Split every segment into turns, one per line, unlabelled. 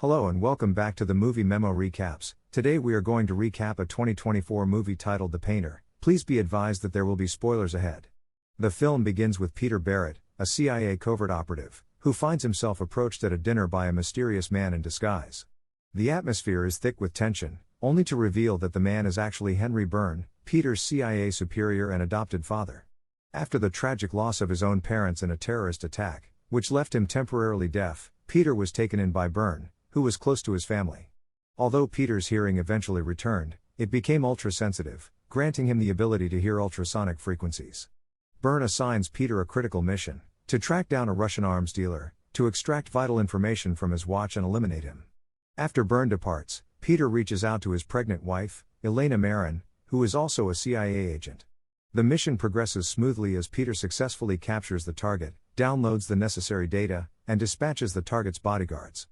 Hello and welcome back to the Movie Memo Recaps. Today we are going to recap a 2024 movie titled The Painter. Please be advised that there will be spoilers ahead. The film begins with Peter Barrett, a CIA covert operative, who finds himself approached at a dinner by a mysterious man in disguise. The atmosphere is thick with tension, only to reveal that the man is actually Henry Byrne, Peter's CIA superior and adopted father. After the tragic loss of his own parents in a terrorist attack, which left him temporarily deaf, Peter was taken in by Byrne, who was close to his family. Although Peter's hearing eventually returned, it became ultra-sensitive, granting him the ability to hear ultrasonic frequencies. Byrne assigns Peter a critical mission: to track down a Russian arms dealer, to extract vital information from his watch and eliminate him. After Byrne departs, Peter reaches out to his pregnant wife, Elena Marin, who is also a CIA agent. The mission progresses smoothly as Peter successfully captures the target, downloads the necessary data, and dispatches the target's bodyguards.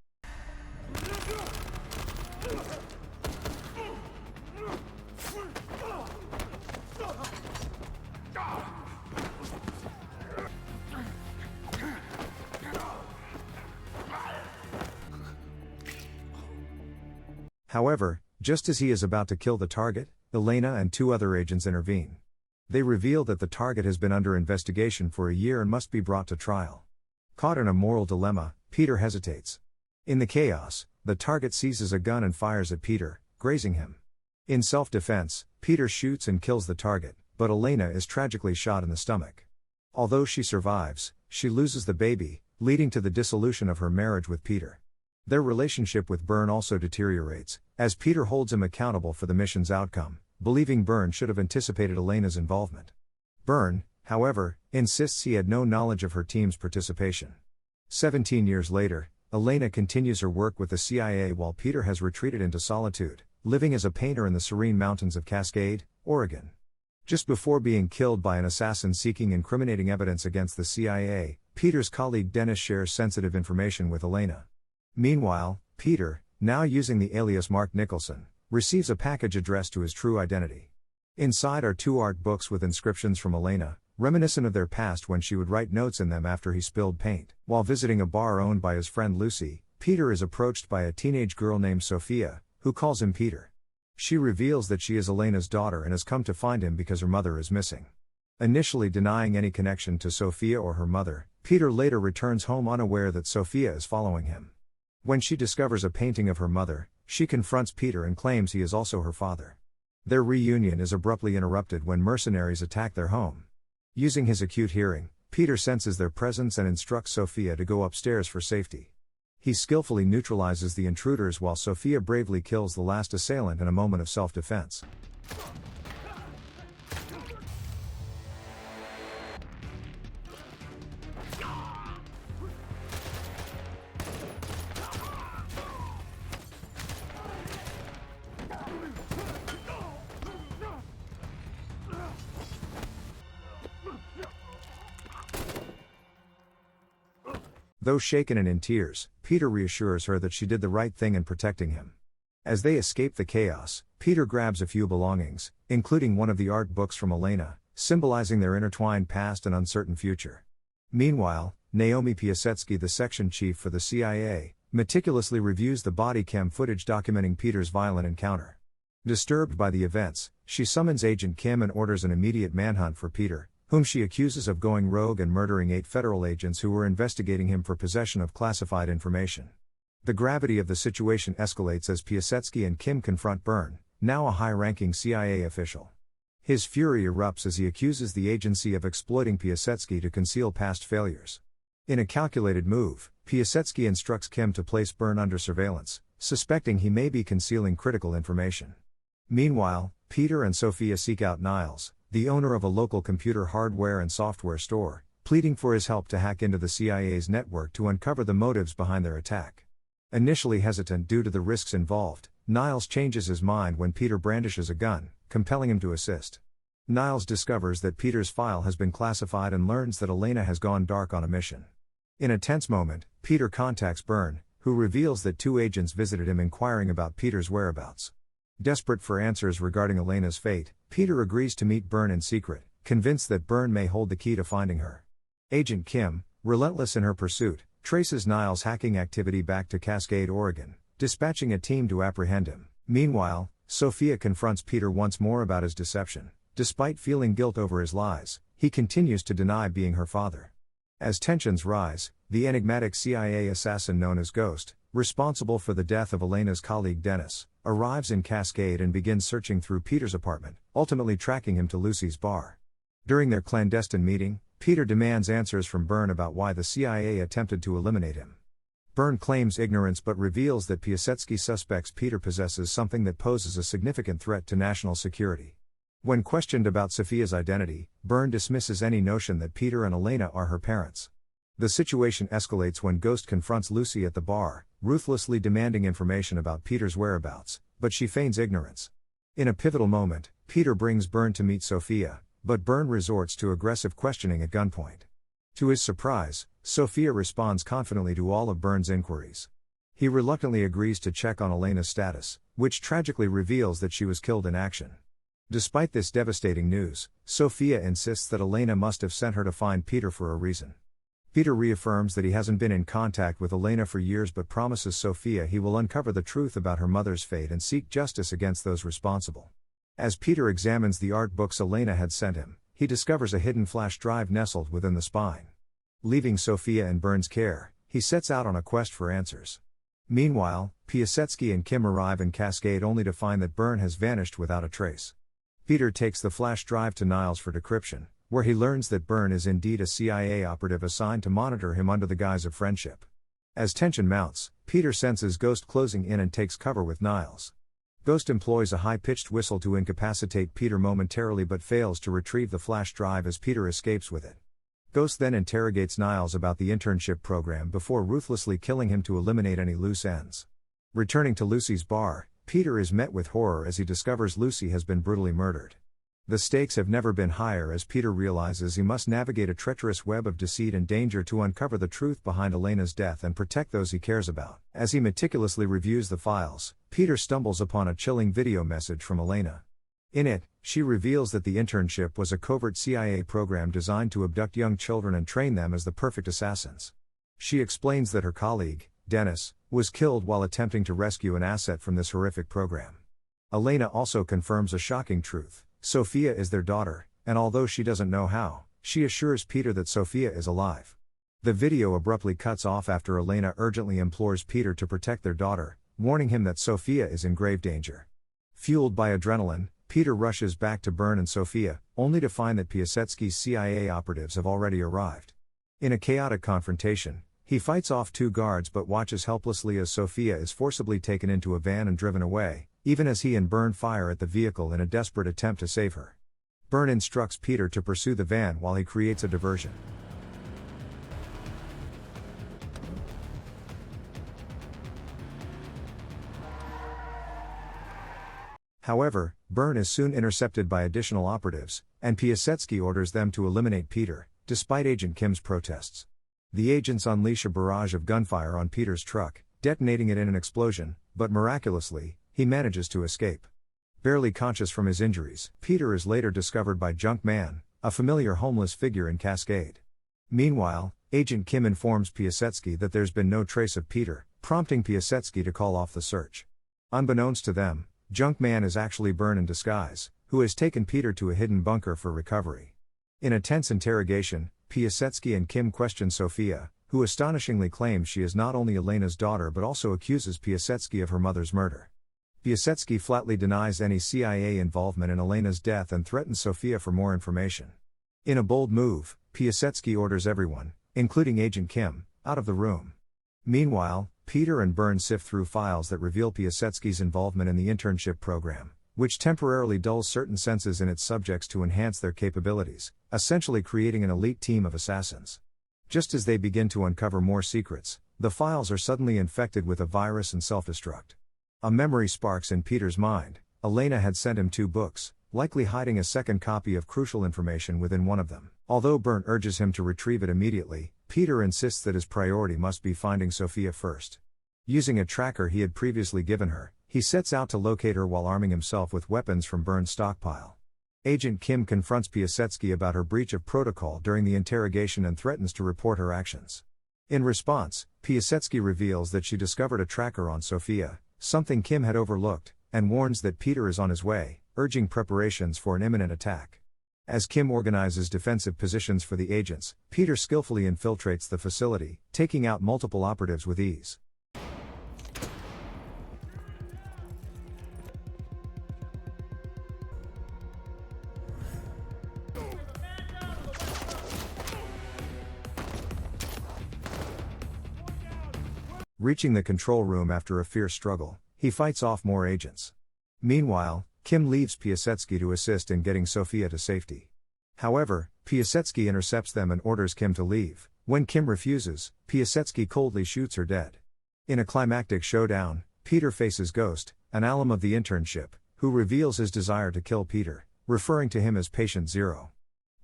However, just as he is about to kill the target, Elena and two other agents intervene. They reveal that the target has been under investigation for a year and must be brought to trial. Caught in a moral dilemma, Peter hesitates. In the chaos, the target seizes a gun and fires at Peter, grazing him. In self-defense, Peter shoots and kills the target, but Elena is tragically shot in the stomach. Although she survives, she loses the baby, leading to the dissolution of her marriage with Peter. Their relationship with Byrne also deteriorates, as Peter holds him accountable for the mission's outcome, believing Byrne should have anticipated Elena's involvement. Byrne, however, insists he had no knowledge of her team's participation. 17 years later, Elena continues her work with the CIA while Peter has retreated into solitude, living as a painter in the serene mountains of Cascade, Oregon. Just before being killed by an assassin seeking incriminating evidence against the CIA, Peter's colleague Dennis shares sensitive information with Elena. Meanwhile, Peter, now using the alias Mark Nicholson, receives a package addressed to his true identity. Inside are two art books with inscriptions from Elena, reminiscent of their past when she would write notes in them after he spilled paint. While visiting a bar owned by his friend Lucy, Peter is approached by a teenage girl named Sophia, who calls him Peter. She reveals that she is Elena's daughter and has come to find him because her mother is missing. Initially denying any connection to Sophia or her mother, Peter later returns home unaware that Sophia is following him. When she discovers a painting of her mother, she confronts Peter and claims he is also her father. Their reunion is abruptly interrupted when mercenaries attack their home. Using his acute hearing, Peter senses their presence and instructs Sophia to go upstairs for safety. He skillfully neutralizes the intruders while Sophia bravely kills the last assailant in a moment of self-defense. Though shaken and in tears, Peter reassures her that she did the right thing in protecting him. As they escape the chaos, Peter grabs a few belongings, including one of the art books from Elena, symbolizing their intertwined past and uncertain future. Meanwhile, Naomi Piasecki, the section chief for the CIA, meticulously reviews the body cam footage documenting Peter's violent encounter. Disturbed by the events, she summons Agent Kim and orders an immediate manhunt for Peter, whom she accuses of going rogue and murdering 8 federal agents who were investigating him for possession of classified information. The gravity of the situation escalates as Piasecki and Kim confront Byrne, now a high-ranking CIA official. His fury erupts as he accuses the agency of exploiting Piasecki to conceal past failures. In a calculated move, Piasecki instructs Kim to place Byrne under surveillance, suspecting he may be concealing critical information. Meanwhile, Peter and Sophia seek out Niles, the owner of a local computer hardware and software store, pleading for his help to hack into the CIA's network to uncover the motives behind their attack. Initially hesitant due to the risks involved, Niles changes his mind when Peter brandishes a gun, compelling him to assist. Niles discovers that Peter's file has been classified and learns that Elena has gone dark on a mission. In a tense moment, Peter contacts Byrne, who reveals that 2 agents visited him inquiring about Peter's whereabouts. Desperate for answers regarding Elena's fate, Peter agrees to meet Byrne in secret, convinced that Byrne may hold the key to finding her. Agent Kim, relentless in her pursuit, traces Niles' hacking activity back to Cascade, Oregon, dispatching a team to apprehend him. Meanwhile, Sophia confronts Peter once more about his deception. Despite feeling guilt over his lies, he continues to deny being her father. As tensions rise, the enigmatic CIA assassin known as Ghost, responsible for the death of Elena's colleague Dennis, arrives in Cascade and begins searching through Peter's apartment, ultimately tracking him to Lucy's bar. During their clandestine meeting, Peter demands answers from Byrne about why the CIA attempted to eliminate him. Byrne claims ignorance but reveals that Piasecki suspects Peter possesses something that poses a significant threat to national security. When questioned about Sophia's identity, Byrne dismisses any notion that Peter and Elena are her parents. The situation escalates when Ghost confronts Lucy at the bar, ruthlessly demanding information about Peter's whereabouts, but she feigns ignorance. In a pivotal moment, Peter brings Byrne to meet Sophia, but Byrne resorts to aggressive questioning at gunpoint. To his surprise, Sophia responds confidently to all of Byrne's inquiries. He reluctantly agrees to check on Elena's status, which tragically reveals that she was killed in action. Despite this devastating news, Sophia insists that Elena must have sent her to find Peter for a reason. Peter reaffirms that he hasn't been in contact with Elena for years but promises Sophia he will uncover the truth about her mother's fate and seek justice against those responsible. As Peter examines the art books Elena had sent him, he discovers a hidden flash drive nestled within the spine. Leaving Sophia in Byrne's care, he sets out on a quest for answers. Meanwhile, Piasecki and Kim arrive in Cascade only to find that Byrne has vanished without a trace. Peter takes the flash drive to Niles for decryption, where he learns that Byrne is indeed a CIA operative assigned to monitor him under the guise of friendship. As tension mounts, Peter senses Ghost closing in and takes cover with Niles. Ghost employs a high-pitched whistle to incapacitate Peter momentarily but fails to retrieve the flash drive as Peter escapes with it. Ghost then interrogates Niles about the internship program before ruthlessly killing him to eliminate any loose ends. Returning to Lucy's bar, Peter is met with horror as he discovers Lucy has been brutally murdered. The stakes have never been higher as Peter realizes he must navigate a treacherous web of deceit and danger to uncover the truth behind Elena's death and protect those he cares about. As he meticulously reviews the files, Peter stumbles upon a chilling video message from Elena. In it, she reveals that the internship was a covert CIA program designed to abduct young children and train them as the perfect assassins. She explains that her colleague, Dennis, was killed while attempting to rescue an asset from this horrific program. Elena also confirms a shocking truth. Sophia is their daughter, and although she doesn't know how, she assures Peter that Sophia is alive. The video abruptly cuts off after Elena urgently implores Peter to protect their daughter, warning him that Sophia is in grave danger. Fueled by adrenaline, Peter rushes back to Byrne and Sophia, only to find that Piasecki's CIA operatives have already arrived. In a chaotic confrontation, he fights off two guards but watches helplessly as Sophia is forcibly taken into a van and driven away, even as he and Byrne fire at the vehicle in a desperate attempt to save her. Byrne instructs Peter to pursue the van while he creates a diversion. However, Byrne is soon intercepted by additional operatives, and Piasecki orders them to eliminate Peter, despite Agent Kim's protests. The agents unleash a barrage of gunfire on Peter's truck, detonating it in an explosion, but miraculously, he manages to escape. Barely conscious from his injuries, Peter is later discovered by Junk Man, a familiar homeless figure in Cascade. Meanwhile, Agent Kim informs Piasecki that there's been no trace of Peter, prompting Piasecki to call off the search. Unbeknownst to them, Junk Man is actually Byrne in disguise, who has taken Peter to a hidden bunker for recovery. In a tense interrogation, Piasecki and Kim question Sophia, who astonishingly claims she is not only Elena's daughter but also accuses Piasecki of her mother's murder. Piasecki flatly denies any CIA involvement in Elena's death and threatens Sophia for more information. In a bold move, Piasecki orders everyone, including Agent Kim, out of the room. Meanwhile, Peter and Byrne sift through files that reveal Piasecki's involvement in the internship program, which temporarily dulls certain senses in its subjects to enhance their capabilities, essentially creating an elite team of assassins. Just as they begin to uncover more secrets, the files are suddenly infected with a virus and self-destruct. A memory sparks in Peter's mind. Elena had sent him 2 books, likely hiding a second copy of crucial information within one of them. Although Byrne urges him to retrieve it immediately, Peter insists that his priority must be finding Sophia first. Using a tracker he had previously given her, he sets out to locate her while arming himself with weapons from Byrne's stockpile. Agent Kim confronts Piasecki about her breach of protocol during the interrogation and threatens to report her actions. In response, Piasecki reveals that she discovered a tracker on Sophia, something Kim had overlooked, and warns that Peter is on his way, urging preparations for an imminent attack. As Kim organizes defensive positions for the agents, Peter skillfully infiltrates the facility, taking out multiple operatives with ease. Reaching the control room after a fierce struggle, he fights off more agents. Meanwhile, Kim leaves Piasecki to assist in getting Sophia to safety. However, Piasecki intercepts them and orders Kim to leave. When Kim refuses, Piasecki coldly shoots her dead. In a climactic showdown, Peter faces Ghost, an alum of the internship, who reveals his desire to kill Peter, referring to him as Patient Zero.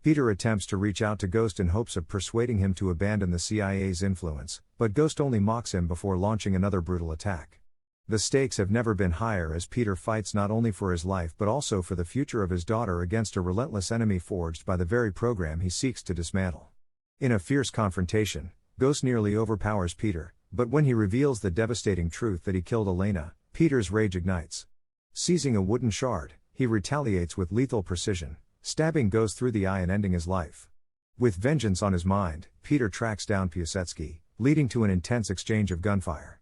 Peter attempts to reach out to Ghost in hopes of persuading him to abandon the CIA's influence, but Ghost only mocks him before launching another brutal attack. The stakes have never been higher as Peter fights not only for his life but also for the future of his daughter against a relentless enemy forged by the very program he seeks to dismantle. In a fierce confrontation, Ghost nearly overpowers Peter, but when he reveals the devastating truth that he killed Elena, Peter's rage ignites. Seizing a wooden shard, he retaliates with lethal precision, stabbing Ghost through the eye and ending his life. With vengeance on his mind, Peter tracks down Piasecki, leading to an intense exchange of gunfire.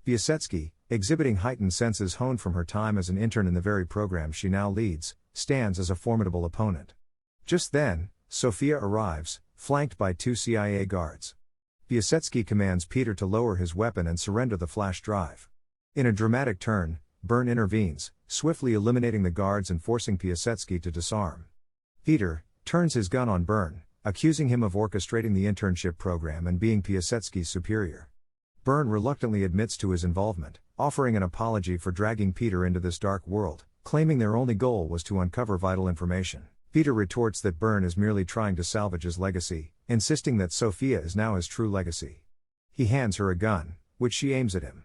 Piasecki, exhibiting heightened senses honed from her time as an intern in the very program she now leads, stands as a formidable opponent. Just then, Sophia arrives, flanked by 2 CIA guards. Piasecki commands Peter to lower his weapon and surrender the flash drive. In a dramatic turn, Byrne intervenes, swiftly eliminating the guards and forcing Piasecki to disarm. Peter turns his gun on Byrne, accusing him of orchestrating the internship program and being Piasecki's superior. Byrne reluctantly admits to his involvement, offering an apology for dragging Peter into this dark world, claiming their only goal was to uncover vital information. Peter retorts that Byrne is merely trying to salvage his legacy, insisting that Sophia is now his true legacy. He hands her a gun, which she aims at him.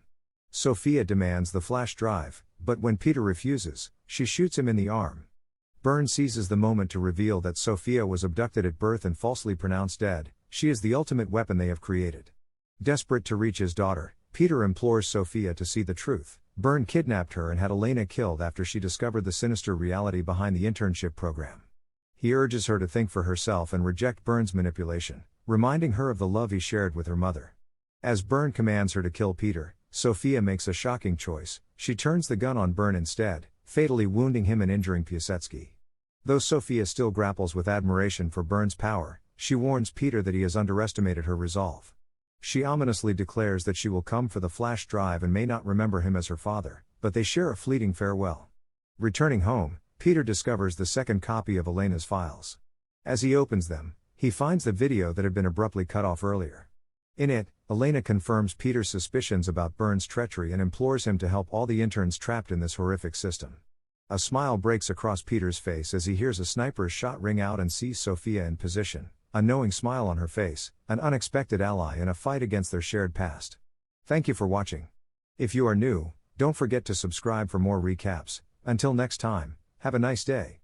Sophia demands the flash drive, but when Peter refuses, she shoots him in the arm. Byrne seizes the moment to reveal that Sophia was abducted at birth and falsely pronounced dead. She is the ultimate weapon they have created. Desperate to reach his daughter, Peter implores Sophia to see the truth. Byrne kidnapped her and had Elena killed after she discovered the sinister reality behind the internship program. He urges her to think for herself and reject Byrne's manipulation, reminding her of the love he shared with her mother. As Byrne commands her to kill Peter, Sophia makes a shocking choice. She turns the gun on Byrne instead, fatally wounding him and injuring Piasecki. Though Sophia still grapples with admiration for Byrne's power, she warns Peter that he has underestimated her resolve. She ominously declares that she will come for the flash drive and may not remember him as her father, but they share a fleeting farewell. Returning home, Peter discovers the second copy of Elena's files. As he opens them, he finds the video that had been abruptly cut off earlier. In it, Elena confirms Peter's suspicions about Byrne's treachery and implores him to help all the interns trapped in this horrific system. A smile breaks across Peter's face as he hears a sniper's shot ring out and sees Sophia in position, a knowing smile on her face, an unexpected ally in a fight against their shared past. Thank you for watching. If you are new, don't forget to subscribe for more recaps. Until next time, have a nice day.